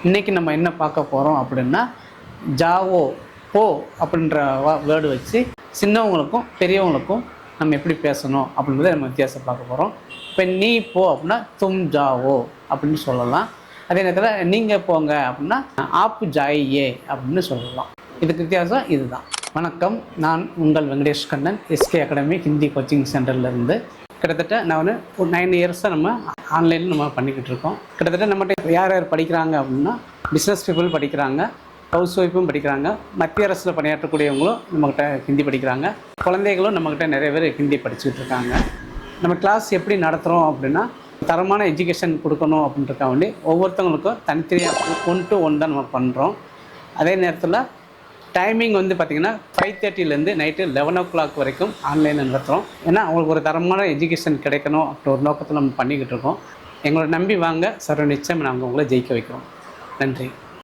இன்றைக்கி நம்ம என்ன பார்க்க போகிறோம் அப்படின்னா, ஜாவோ போ அப்படின்ற வேர்டு வச்சு சின்னவங்களுக்கும் பெரியவங்களுக்கும் நம்ம எப்படி பேசணும் அப்படின்றத நம்ம வித்தியாசம் பார்க்க போகிறோம். இப்போ நீ போ அப்படின்னா தும் ஜாவோ அப்படின்னு சொல்லலாம். அதே நேரத்தில் நீங்கள் போங்க அப்படின்னா ஆப் ஜாயியே அப்படின்னு சொல்லலாம். இதுக்கு வித்தியாசம் இதுதான். வணக்கம், நான் உங்கள் Venkatesh Kannan, SK academy Hindi coaching சென்டர்லேருந்து. கிட்டத்தட்ட நான் ஒரு 9 இயர்ஸாக நம்ம ஆன்லைனில் நம்ம பண்ணிக்கிட்டு இருக்கோம். கிட்டத்தட்ட நம்மகிட்ட யார் யார் படிக்கிறாங்க அப்படின்னா, பிஸ்னஸ் பீப்புள் படிக்கிறாங்க, ஹவுஸ் ஒய்ஃபும் படிக்கிறாங்க, மத்திய அரசில் பணியாற்றக்கூடியவங்களும் நம்மக்கிட்ட ஹிந்தி படிக்கிறாங்க, குழந்தைகளும் நம்மக்கிட்ட நிறைய பேர் ஹிந்தி படிச்சுக்கிட்டு இருக்காங்க. நம்ம கிளாஸ் எப்படி நடத்துகிறோம் அப்படின்னா, தரமான எஜுகேஷன் கொடுக்கணும் அப்படின்றக்காக வேண்டி ஒவ்வொருத்தவங்களுக்கும் தனித்தனியாக 1 to 1 தான் நம்ம பண்ணுறோம். அதே நேரத்தில் டைமிங் வந்து பார்த்திங்கன்னா 5:30லேருந்து நைட்டு 11 o'clock வரைக்கும் ஆன்லைனில் நடத்துகிறோம். ஏன்னா அவங்களுக்கு ஒரு தரமான எஜுகேஷன் கிடைக்கணும் அப்படின்ற ஒரு நோக்கத்தில் நம்ம பண்ணிக்கிட்டு இருக்கோம். எங்களோட நம்பி வாங்க, சர்வ நிச்சயம் நாங்கள் உங்களை ஜெயிக்க வைக்கிறோம். நன்றி.